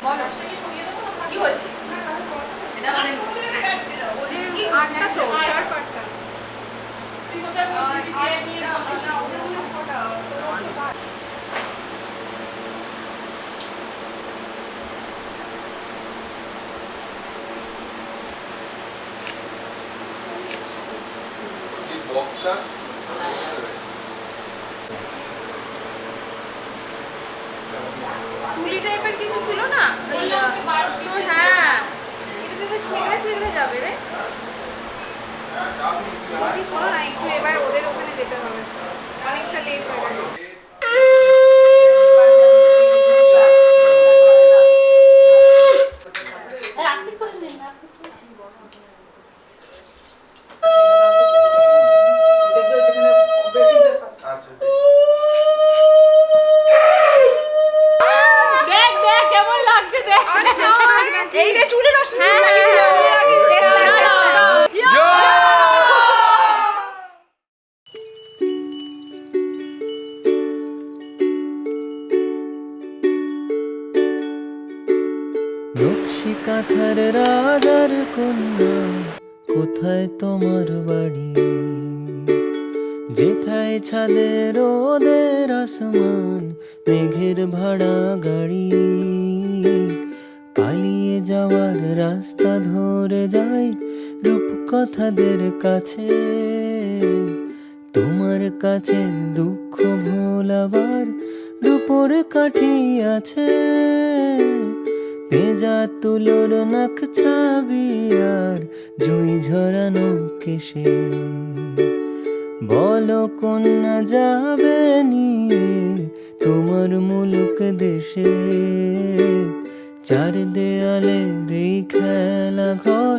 বলো কি হয়েছে? এটা মানে ওদের কি আটটা তো শার্ট আটটা। তুই কোথায় বসে চেয়ার নিয়ে না ওদের মনে ছটা এই বক্সটা তুলি টাইপের কিছু ছিল না ওই তো হ্যাঁ এটা তো ছেড়ে ছেড়ে যাবে রে। বলছি শোনো না একটু এবার ওদের ওখানে যেতে হবে, অনেকটা লেট হয়ে গেছে। দেখ দেখ কেমন লাগছে দেখ। এই রে চুলে নষ্ট নকশি কাঁথার রাজার কন্যা, কোথায় তোমার বাড়ি? যেথায় ছাদের রোদের আসমান, মেঘের ভাড়া গাড়ি। পালিয়ে যাওয়ার রাস্তা ধরে যায় রূপকথাদের কাছে। তোমার কাছে দুঃখ ভোলাবার রূপোর কাঠি আছে। ভেজা তুলোর নাক ছাবি আর জুই ঝরানো কেশে। বলো কন্যা যাবে নিয়ে তোমার মুলুক দেশে। চার দেয়ালে এই খেলা ঘর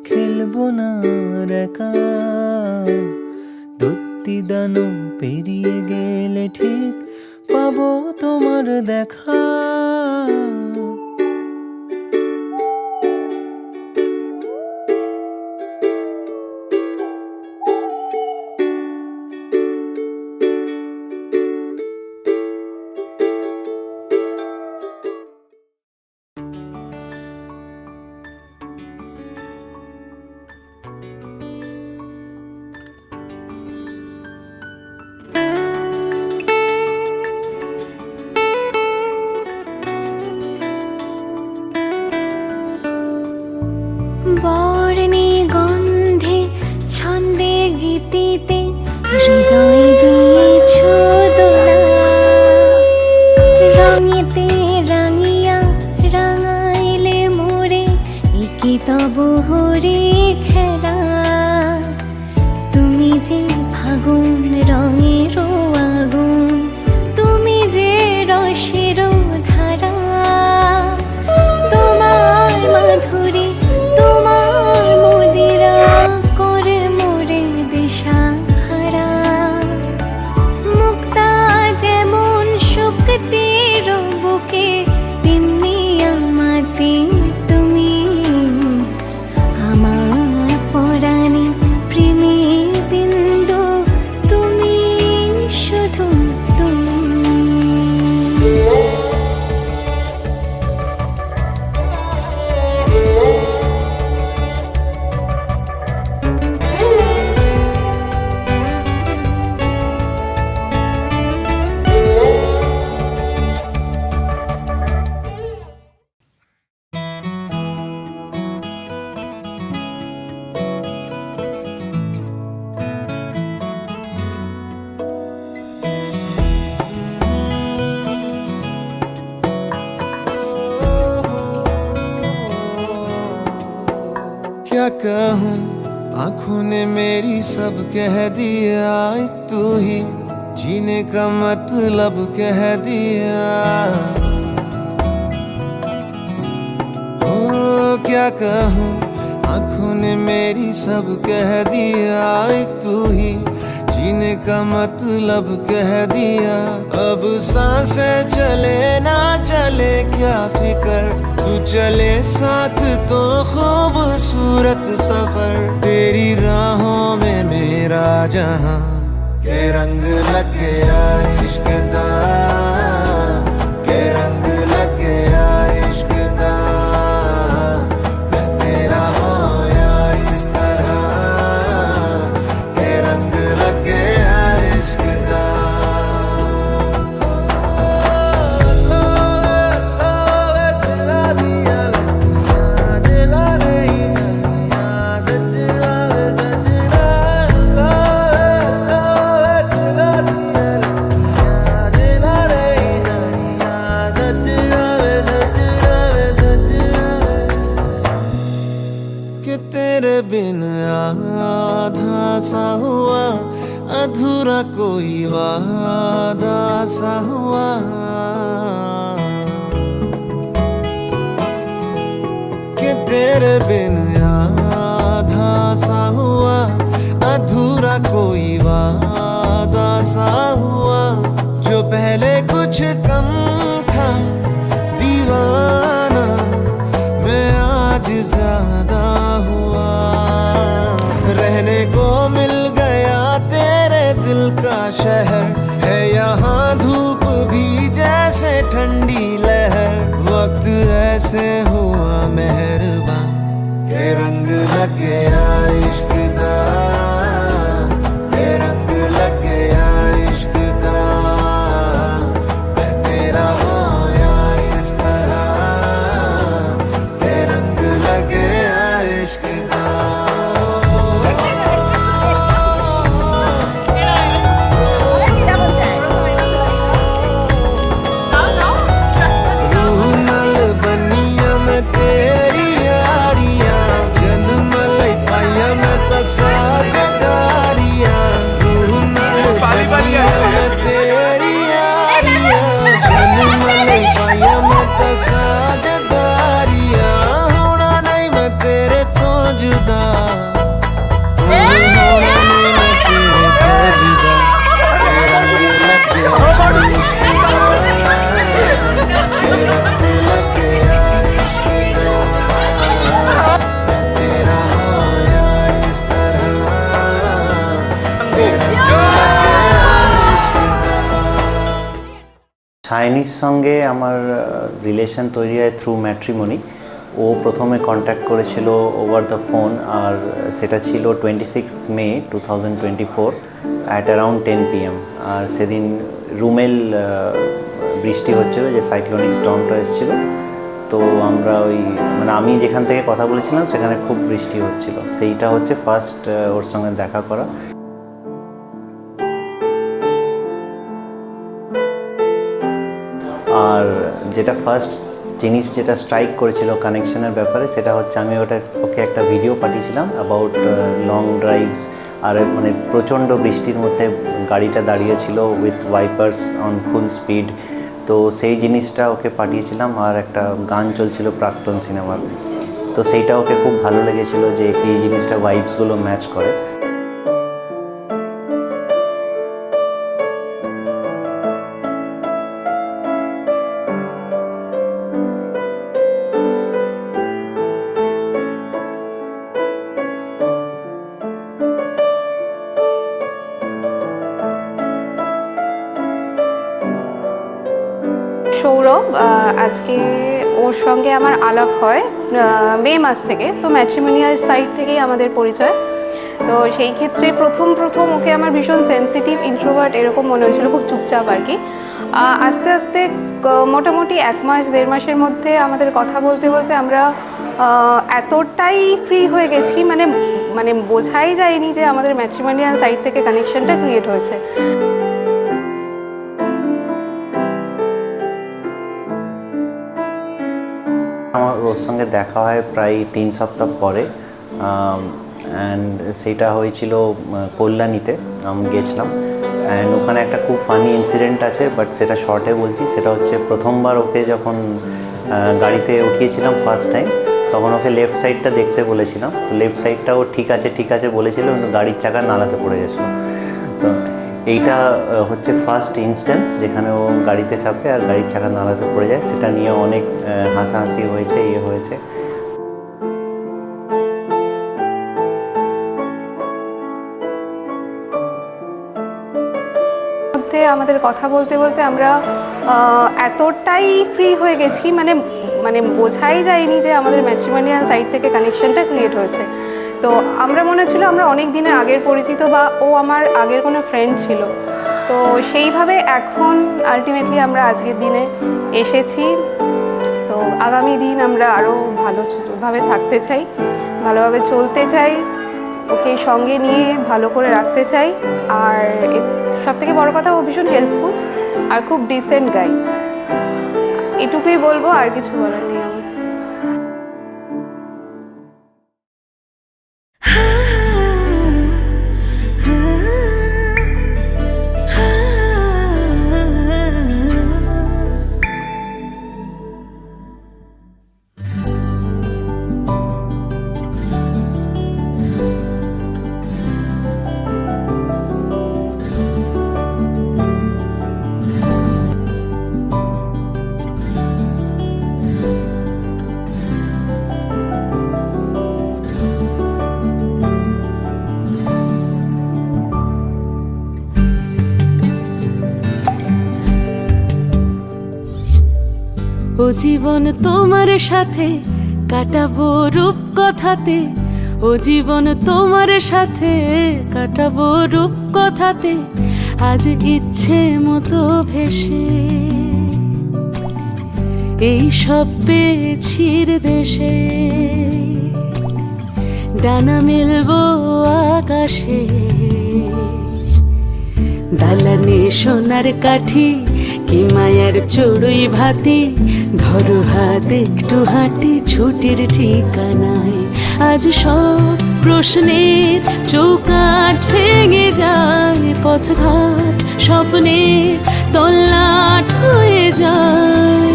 খেলবো না আর একা। দত্তি দানো পেরিয়ে গেলে ঠিক পাবো তোমার দেখা। বর্ণে গন্ধে ছন্দে গীতিতে হৃদয় দিয়েছ দোলা। রঙেতে রাঙিয়া রাঙাইলে মোরে একি তব হরে খেলা। তুমি যে ফাগুন রঙের আগুন, তুমি যে রসের ধারা। তোমার মাধুরী তোমার মদিরা করে মোরে দিশাহারা। মুক্তা যেমন শক্তির বুকে, তেমনি আমাতে তুমি। আমার পরাণে প্রেমের বিন্দু, তুমি শুধু তুমি। क्या कहूँ आँखों ने मेरी सब कह दिया। एक तू ही जीने का मतलब कह दिया। ओ क्या कहूँ आँखों ने मेरी सब कह दिया। एक तू ही जीने का मतलब कह दिया। अब सांसें चले ना चले क्या फिकर, तू चले साथ तो खूबसूरत सफर। तेरी राहों में मेरा जहां के रंग लग गया इश्क दा, के रंग लग गया इश्क तेरे बिन आधा सा हुआ, अधूरा कोई वादा सा हुआ। जो पहले कुछ कम था दीवाना, मैं आज ज्यादा हुआ। रहने को मिल गया तेरे दिल का शहर, है यहाँ धूप भी जैसे ठंडी लहर। वक्त ऐसे हुआ मेहरबान के रंग लग गया इश्क दा, के रंग लग गया इश्क दा। मैं तेरा होया इस तरह, के रंग लग गया इश्क दा। रूह नल बनिया मैं तेरी यारियां, जन्म लई पाइया मैं तो साझेदारियां। रूह नल बनिया मैं तेरी यारियां, जन्म लई पाइया मैं तो साझेदारियां। होना नहीं मैं तेरे तो जुदा, होना नहीं मैं तेरे तो जुदा। के रंग लग गया इश्क दा, के रंग लग गया इश्क दा। मैं तेरा होया इस तरह, के रंग लग गया इश्क दा। শাইনির সঙ্গে আমার রিলেশন তৈরি হয় থ্রু ম্যাট্রিমনি। ও প্রথমে কন্ট্যাক্ট করেছিল ওভার দ্য ফোন, আর সেটা ছিল 26 মে 2024 অ্যাট অ্যারাউন্ড 10 PM। আর সেদিন রুমেল বৃষ্টি হচ্ছিল, যে সাইক্লোনিক স্টর্মটা এসেছিলো। তো আমরা ওই মানে আমি যেখান থেকে কথা বলেছিলাম সেখানে খুব বৃষ্টি হচ্ছিল। সেইটা হচ্ছে ফার্স্ট ওর সঙ্গে দেখা করা। আর যেটা ফার্স্ট জিনিস যেটা স্ট্রাইক করেছিল কানেকশনের ব্যাপারে, সেটা হচ্ছে আমি ওকে একটা ভিডিও পাঠিয়েছিলাম অ্যাবাউট লং ড্রাইভস। আর মানে প্রচণ্ড বৃষ্টির মধ্যে গাড়িটা দাঁড়িয়েছিল উইথ ওয়াইপার্স অন ফুল স্পিড। তো সেই জিনিসটা ওকে পাঠিয়েছিলাম, আর একটা গান চলছিল প্রাক্তন সিনেমার। তো সেইটা ওকে খুব ভালো লেগেছিল যে এই জিনিসটা ভাইবসগুলো ম্যাচ করে। সৌরভ, আজকে ওর সঙ্গে আমার আলাপ হয় মে মাস থেকে। তো ম্যাট্রিমোনিয়াল সাইট থেকেই আমাদের পরিচয়। তো সেই ক্ষেত্রে প্রথম ওকে আমার ভীষণ সেন্সিটিভ, ইন্ট্রোভার্ট এরকম মনে হয়েছিল, খুব চুপচাপ আর কি। আস্তে আস্তে মোটামুটি 1 মাস 1.5 মাসের মধ্যে আমাদের কথা বলতে বলতে আমরা এতটাই ফ্রি হয়ে গেছি, মানে বোঝাই যায়নি যে আমাদের ম্যাট্রিমোনিয়াল সাইট থেকে কানেকশনটা ক্রিয়েট হয়েছে। আমার ওর সঙ্গে দেখা হয় প্রায় 3 সপ্তাহ পরে, অ্যান্ড সেটা হয়েছিল কল্যাণীতে। আমি গেছিলাম, অ্যান্ড ওখানে একটা খুব ফানি ইনসিডেন্ট আছে, বাট সেটা শর্টে বলছি। সেটা হচ্ছে প্রথমবার ওকে যখন গাড়িতে উঠিয়েছিলাম ফার্স্ট টাইম, তখন ওকে লেফট সাইডটা দেখতে বলেছিলাম। তো লেফট সাইডটা ও ঠিক আছে বলেছিল, কিন্তু গাড়ির চাকা নালাতে পড়ে গেছিলো। তো এইটা হচ্ছে ফার্স্ট ইনস্ট্যান্স যেখানে ও গাড়িতে চাপে আর গাড়ির চাকা নালাতে পড়ে যায়। সেটা নিয়ে অনেক হাসাহাসি হয়েছে, হয়েছে। আমাদের কথা বলতে বলতে আমরা এতটাই ফ্রি হয়ে গেছি, মানে বোঝাই যায়নি যে আমাদের ম্যাট্রিমোনিয়াল সাইট থেকে কানেকশনটা ক্রিয়েট হয়েছে। তো আমরা মনে হচ্ছিল আমরা অনেক দিনের আগের পরিচিত, বা ও আমার আগের কোনো ফ্রেন্ড ছিল। তো সেইভাবে এখন আলটিমেটলি আমরা আজকের দিনে এসেছি। তো আগামী দিন আমরা আরও ভালোভাবে থাকতে চাই, ভালোভাবে চলতে চাই, ওকে সঙ্গে নিয়ে ভালো করে রাখতে চাই। আর সবথেকে বড় কথা, ও ভীষণ হেল্পফুল আর খুব ডিসেন্ট গাই। এটুকুই বলবো, আর কিছু বলার নেই আমার। ও জীবন তোমার সাথে কাটাবো রূপ কথাতে, ও জীবন তোমার সাথে কাটাবো রূপ কথাতে, আজ ইচ্ছে মতো ভেসে এই সব পেয়েছির দেশে, ডানা মেলবো আকাশে। দালানে সোনার কাঠি কি মায়ার চড়ুই ভাতি, ধরো হাত একটু হাঁটি ছুটির ঠিকানায়। আজ সব প্রশ্নের চৌকাঠ ভেঙে যায়, পথঘাট স্বপ্নে তল্লাট হয়ে যায়।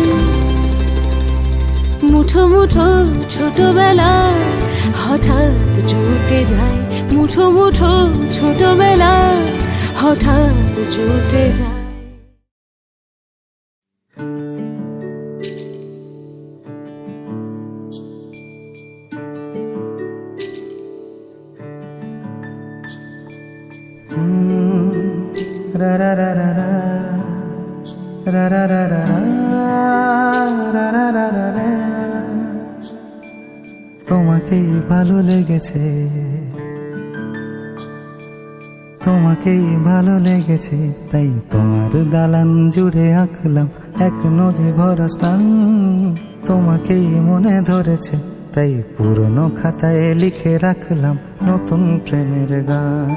মুঠো মুঠো ছোটবেলা হঠাৎ জুটে যায়, মুঠো মুঠো ছোটবেলা হঠাৎ জুটে যায়। রা রা রা রা রা রা রা রা রা রা রা রা রা রা। তোমাকেই ভালো লেগেছে, তোমাকেই ভালো লেগেছে, তাই তোমার দালান জুড়ে আঁকলাম এক নদী ভরা স্থান। তোমাকেই মনে ধরেছে, তাই পুরনো খাতায় লিখে রাখলাম নতুন প্রেমের গান।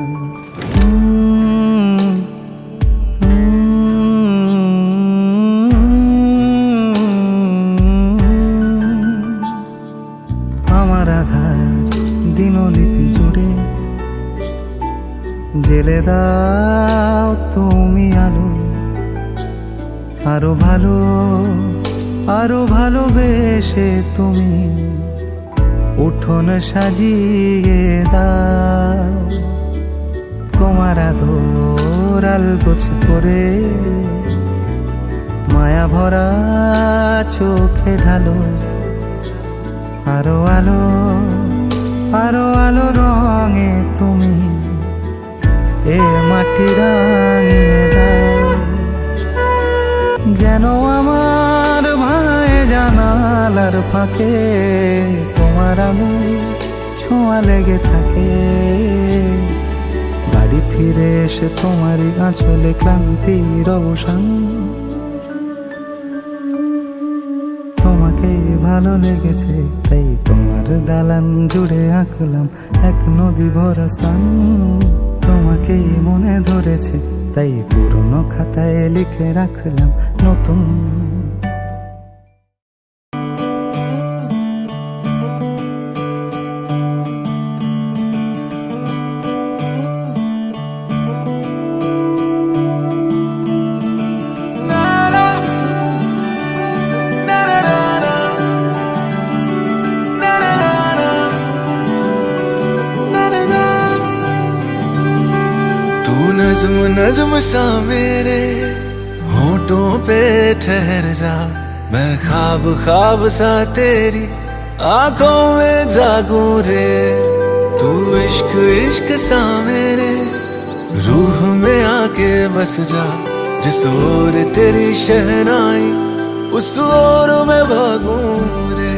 আমার আধার দিনলিপি জুড়ে জেলে দাও তুমি আলো, আরো ভালো আরো ভালোবেসে তুমি উঠোন সাজিয়ে দাও। তোমার আদর আলগোছ করে মায়া ভরা চোখে ঢালো, আরো আলো আরো আলো রঙে তুমি এ মাটি রাঙিয়ে দাও। যেন আমার ভাই জানালার ফাঁকে তোমার আলো ছোঁয়া লেগে থাকে। বাড়ি ফিরে এসে তোমারই আঁচলে ক্লান্তির অবসান। তোমাকেই ভালো লেগেছে, তাই তোমার দালান জুড়ে আঁকলাম এক নদী ভরা স্থান। তোমাকেই মনে ধরেছে, তাই পুরনো খাতায় লিখে রাখলাম নতুন। नज़्म नज़्म सा मेरे होठों पे ठहर जा, मैं ख्वाब ख्वाब सा तेरी आंखों में जागूं रे। तू इश्क इश्क सा मेरे रूह में आके बस जा, जिस ओर तेरी शहनाई उस ओर मैं भागूं रे।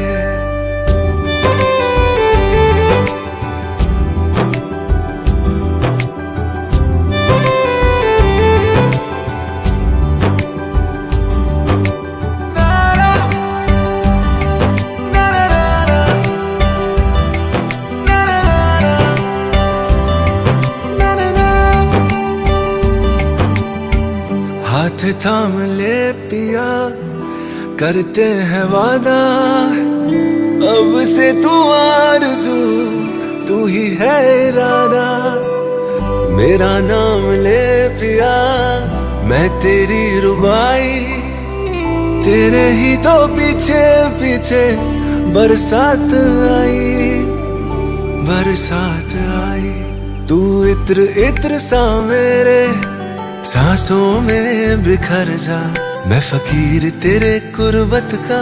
हाथ थाम ले पिया, करते हैं वादा, अब से तू आरज़ू तू ही है इरादा। मेरा नाम ले पिया, मैं तेरी रुबाई, तेरे ही तो पीछे पीछे बरसात आई, बरसात आई। तू इत्र इत्र सा मेरे सांसों में बिखर जा, मैं फकीर तेरे कुर्बत का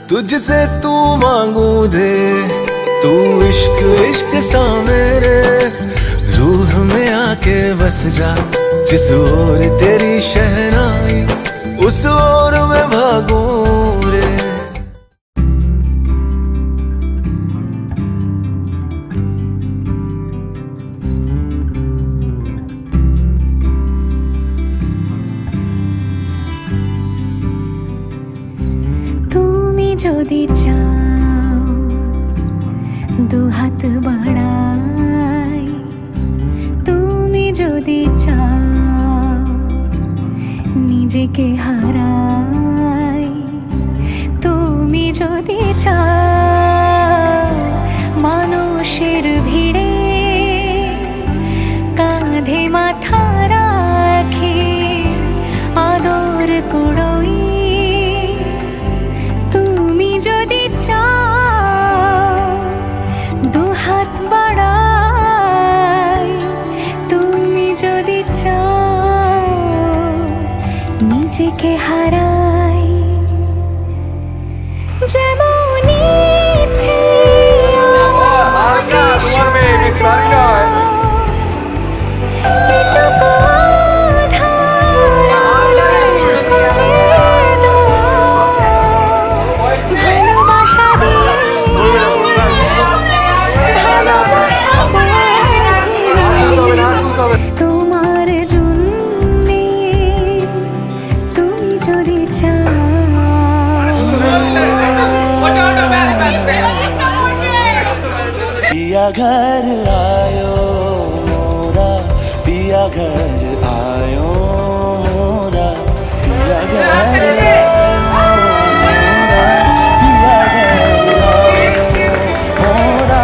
तुझसे तू मांगू दे। तू इश्क इश्क सा मेरे रूह में आके बस जा, जिस ओर तेरी शहनाई उस ओर मैं भागूं रे। যদি চাও দুহাত বাড়াই, তুমি যদি চাও নিজেকে হারাই, তুমি যদি চাও মানুষের ভিড়ে কাঁধে মাথা রাখি আদর কুড়োই, তুমি যদি চাও দুহাত বাড়াই, তুমি যদি চাও নিজেকে হারাই, যেমন ইচ্ছে আমাকে সাজাও, এটুকু আধার আলো করে দাও, ভালোবাসা দিয়ে ভালোবাসা তোমার জন্যে, তুমি যদি চাও। पिया घर आयो मोरा, पिया घर आयो मोरा, पिया घर आयो मोरा, पिया घर आयो मोरा।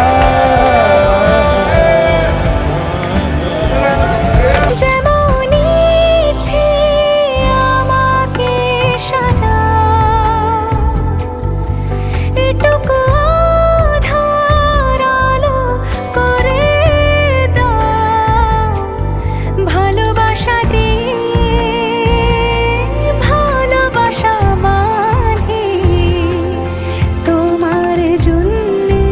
যেমন ইচ্ছে আমাকে সাজাও, এটুকু আধার আলো করে দাও, ভালোবাসা দিয়ে ভালোবাসা বাঁধি তোমার জন্যে,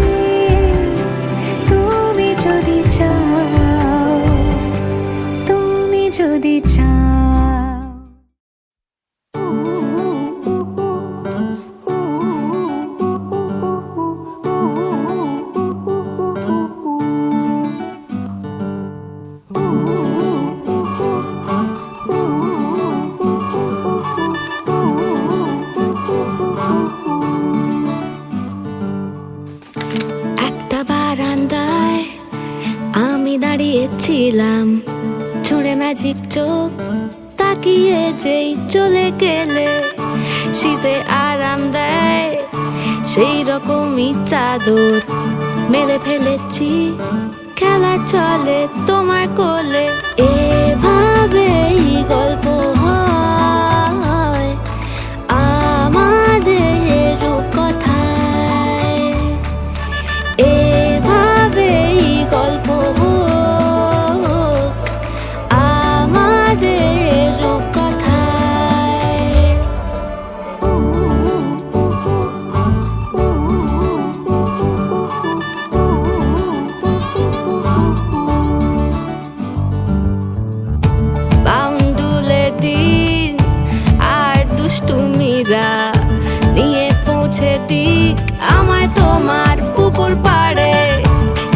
তুমি যদি চাও, তুমি যদি চাও। একটা বারান্দায় আমি দাঁড়িয়েছিলাম, ছুঁড়ে ম্যাজিক চোখ তাকিয়ে যেই চলে গেলে, শীতে আরাম দেয় সেই রকমই চাদর মেলে ফেলেছি, খেলার চলে তোমার কোলে, এভাবেই গল্প হয় আমাদের রূপকথায়, এভাবেই গল্প হোক আমাদের রূপকথায়। বাউন্ডুলে দিন আর দুষ্টুমিরা নিয়ে পৌঁছে দিক আমায় তোমার পুকুর পাড়ে,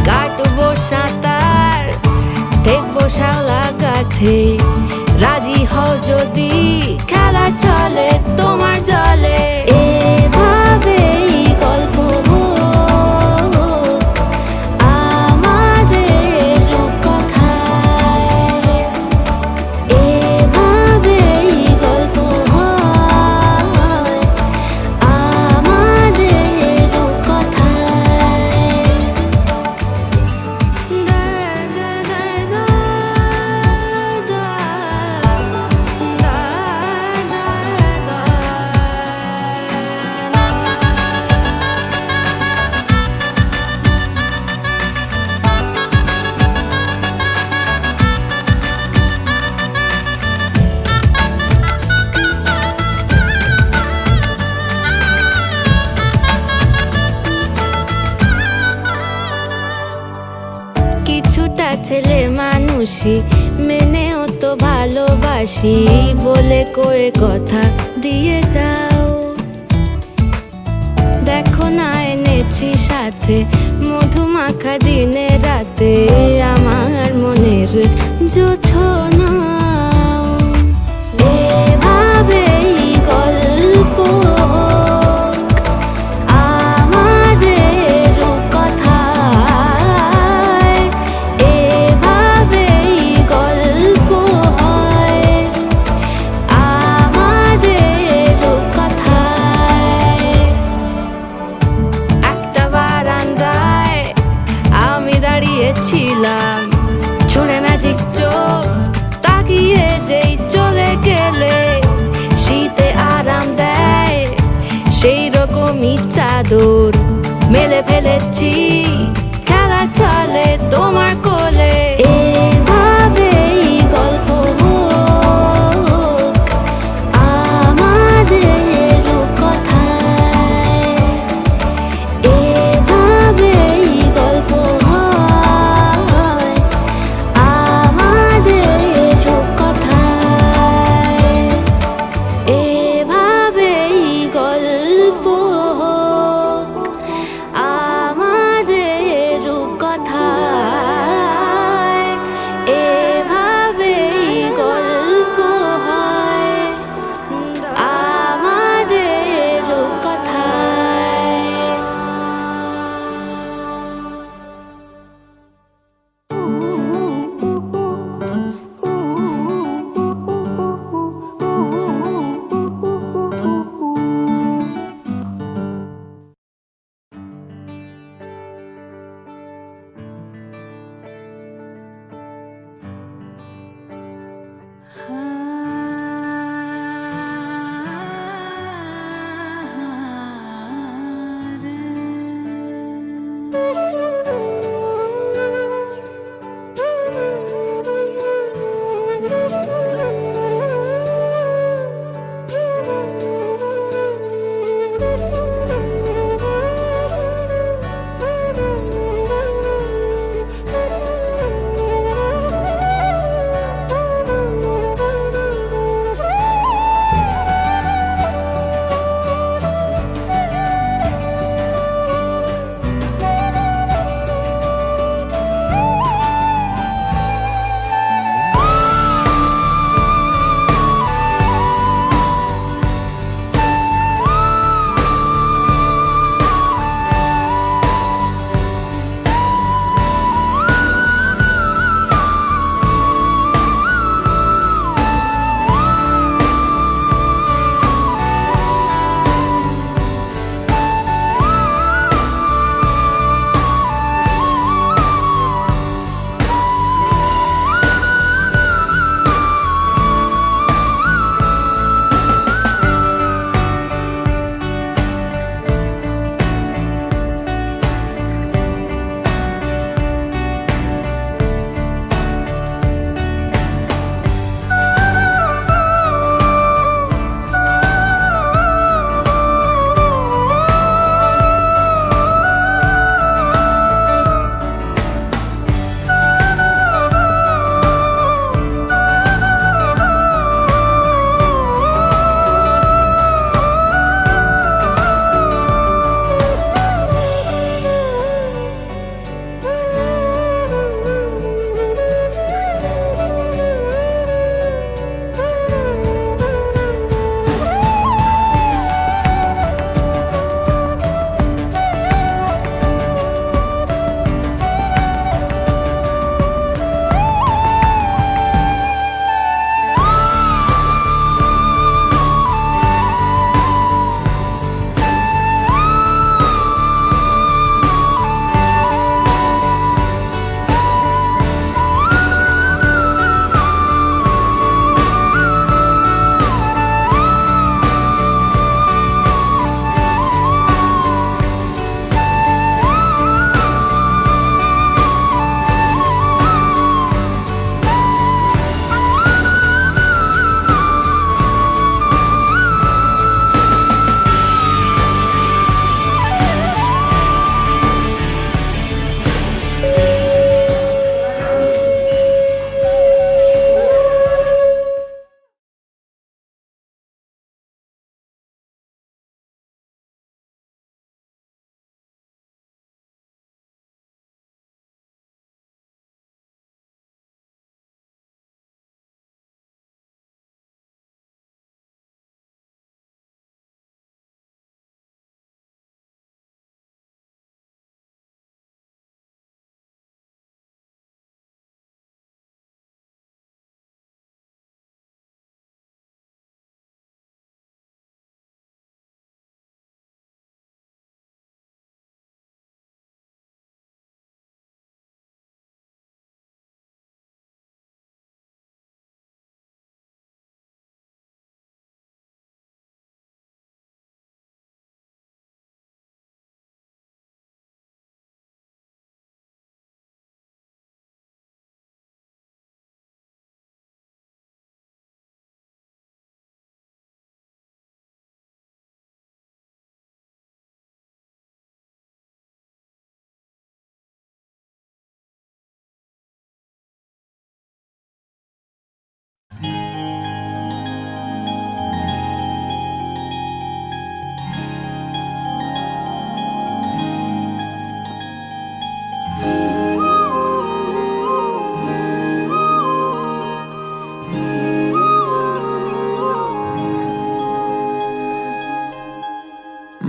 কাটবো সাঁতার দেখবো শাওলা গাছে, রাজি হও যদি খেলা চলে তোমার জলে, এভাবেই গল্প হোক আমাদের রূপকথায়, এভাবেই গল্প হয় আমাদের রূপকথায়। দা দা দা দা দা দা দা দা। কিছুটা ছেলে মানুষই মেনেও তো ভালোবাসি, বলে কয়ে কথা দিয়ে যাও, দেখো না এনেছি সাথে মধুমাখা দিনে রাতে আমার মনের জোছনা, এভাবেই গল্প হোক সেই রকমই চাদর মেলে ফেলেছি, খেলা চলে তোমার কোলে। এভাবেই গল্প হোক আমাদের রূপকথায়, এভাবেই গল্প হয় আমাদের রূপকথায়, এভাবেই গল্প হোক আমাদের রূপকথায়।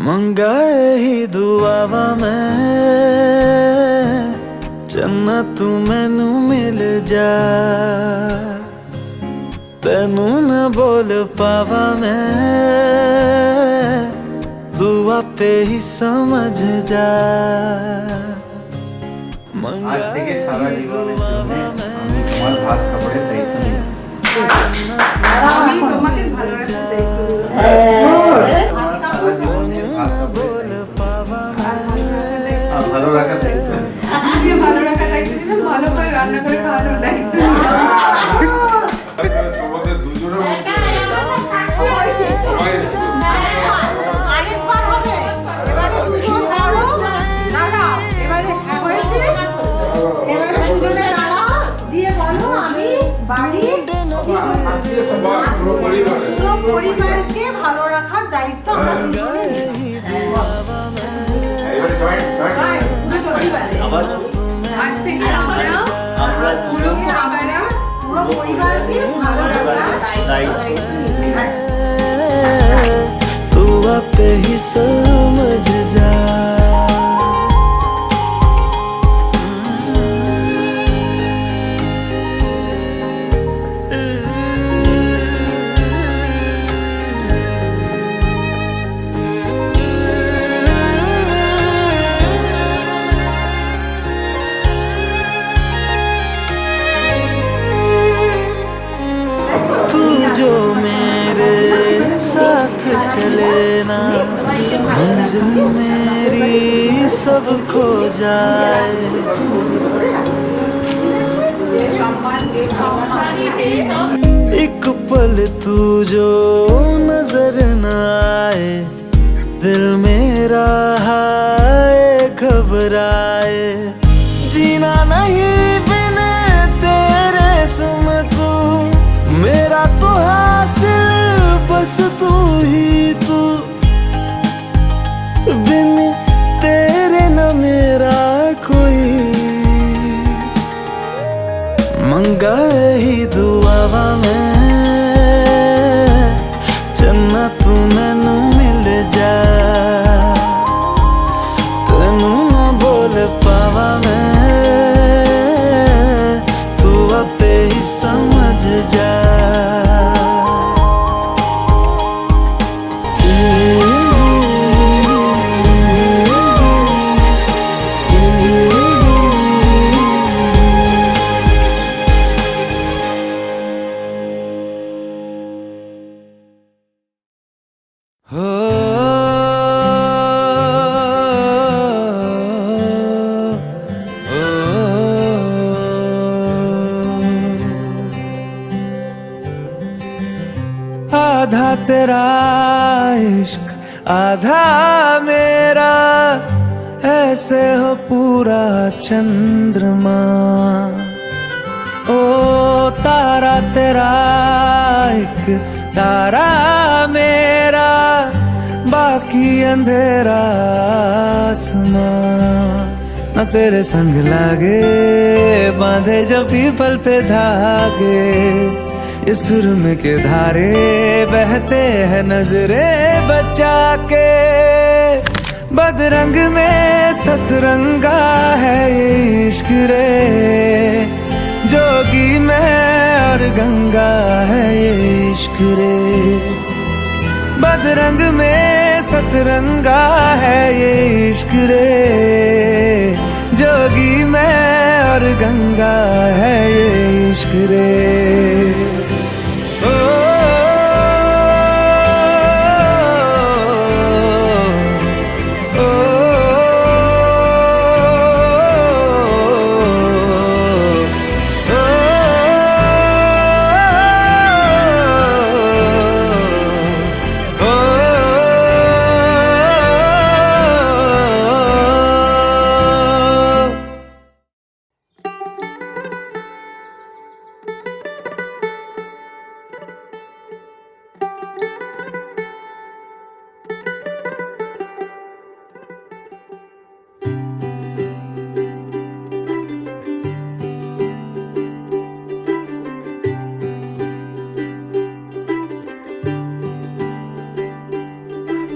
मंगाए ही दुआवा मैं चन्ना तू मैनू मिल जा तेनू न बोल पावा मैं तू आपे ही समझ जा আজ থেকে সারা জীবনের জন্য আমি তোমার ভাত কাপড়ের দায়িত্ব নিলাম। আমি তোমাকে ভালো রাখার দায়িত্ব নিলাম। সারা জীবনের ভাত কাপড়ের ভালো রাখার দায়িত্ব নিলাম। আমাকে ভালো রাখার দায়িত্ব নিলাম, ভালো করে রান্না করে খাওয়ানোর দায়িত্ব নিলাম। তোমাদের দুজনের মধ্যে সবাই পুরো পরিবারকে ভালো রাখার দায়িত্ব আমরা দুজনে নিই। এবারে জয়েন্ট আজ থেকে আমরা পুরো পরিবারকে ভালো রাখার দায়িত্ব तू आपे ही समझ जा तू जो मेरे साथ चले ना मंजिल मेरी सब खो जाए एक पल तू जो नजर न आए दिल मेरा हाय घबराए जीना नहीं बिन तेरे सुन तू मेरा तो हासिल बस तू ही तू बिन तेरे न मेरा कोई मंगाए ही दुआवा मैं चन्ना तू मैनू मिल जा तेनू न बोल पावा मैं तू आपे ही समझ जा हो आधा तेरा इश्क आधा मेरा ऐसे हो पूरा चंद्रमा ओ तारा तेरा एक तारा मेरा बाकी अंधेरा आसमां न तेरे संग लागे बांधे जो पीपल पे धागे ये सुरम के धारे बहते हैं नजरे बचा के बदरंग में सतरंगा है ये इश्क रे जोगी में और गंगा है ये इश्क रे बदरंग में सतरंगा है ये इश्क रे जोगी में और गंगा है ये इश्क रे ओ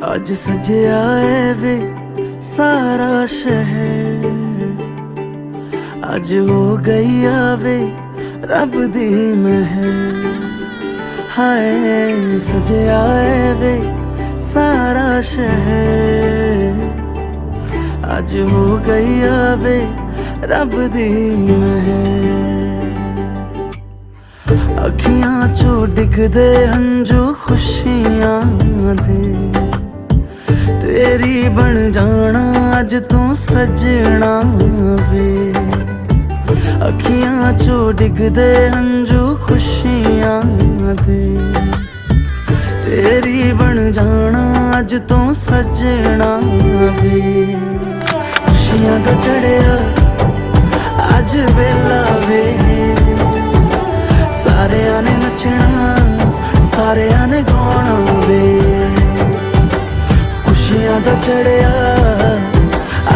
आज सजया है वे सारा शहर, आज हो गई आवे रब दी महर। हाय सजया है वे सारा शहर, आज हो गई आवे रब दी महर। अखियां चो डिगदे हंजू खुशियां दे, तेरी बन जाना अज तू सजना वे। अखियां चो डिगदे हंजू खुशियां दे, तेरी बन जाना अज तू सजना वे। खुशियां दा चढ़िया अज वेला वे, सारेयां ने नचना सारेयां ने गाना वे। खुशियां दा चढ़िया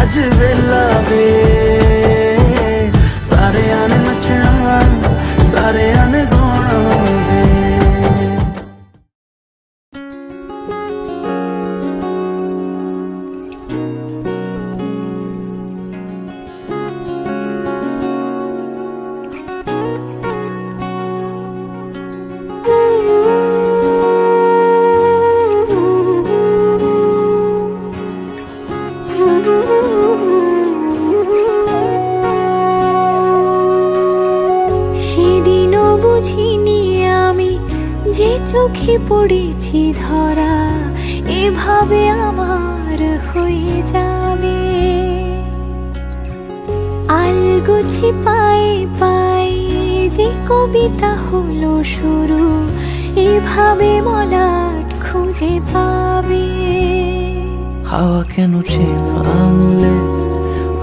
अज वेला वे, सारेयां ने नचना सारेयां ने गाना वे। সেদিনও বুঝিনি আমি যে চোখে পড়েছি ধরা এভাবে আমার হয়ে যাবে। আলগোছে পায়ে পায়ে যে কবিতা হলো শুরু এভাবে মলাট খুঁজে পাবে। হাওয়া কেন চেনা আঙুলে,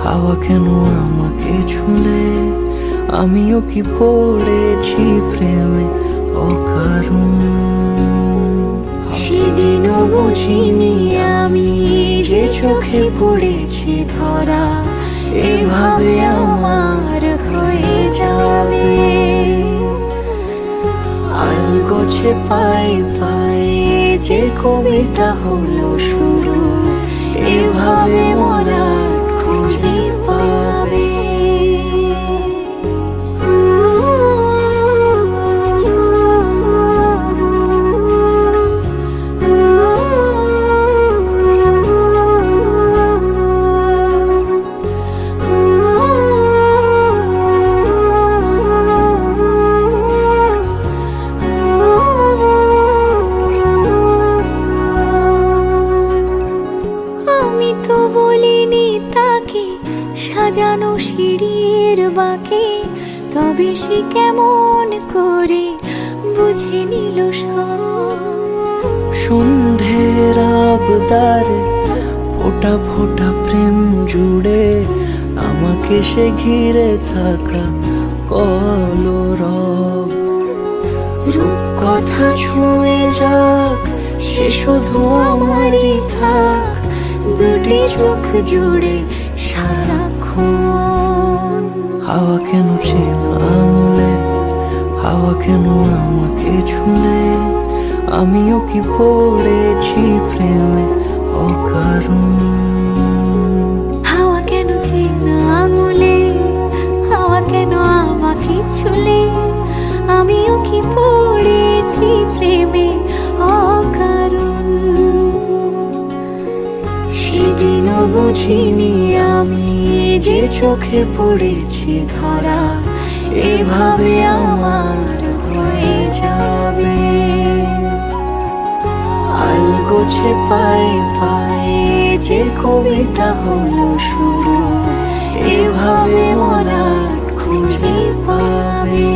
হাওয়া কেন আমাকে ছুলে, আমিও কি পড়েছি প্রেমে অকারণ। সেদিনও বুঝিনি আমি যে চোখে পড়েছি ধরা এভাবে আমার হয়ে যাবে। আলগোছে পায়ে পায়ে যে কবিতা হলো শুরু এভাবে মোরা খুঁজে পাবে। সাজানো সিঁড়ির বাঁকে তবে সে কেমন করে বুঝে নিল সব। সন্ধ্যের আবদারে ফোটা ফোটা প্রেম জুড়ে আমাকে সে ঘিরে থাকা কলরব। রূপকথা ছুঁয়ে যাক সে শুধু আমারই থাক দুটি চোখ জুড়ে সারাক্ষণ। হাওয়া কেন চেনা আঙুলে, হাওয়া কেন আমাকে ছুলে, আমিও কি পড়েছি প্রেমে অকারণ। হাওয়া কেন চেনা আঙুলে, হাওয়া কেন আমাকে ছুলে, আমিও কি পড়েছি প্রেমে অকারণ। সেদিনও বুঝিনি আমি যে চোখে পড়েছি ধরা এভাবে আমার হয়ে যাবে। আলগোছে পায়ে পায়ে যে কবিতা হলো শুরু এভাবে মোরা খুঁজে পাবে।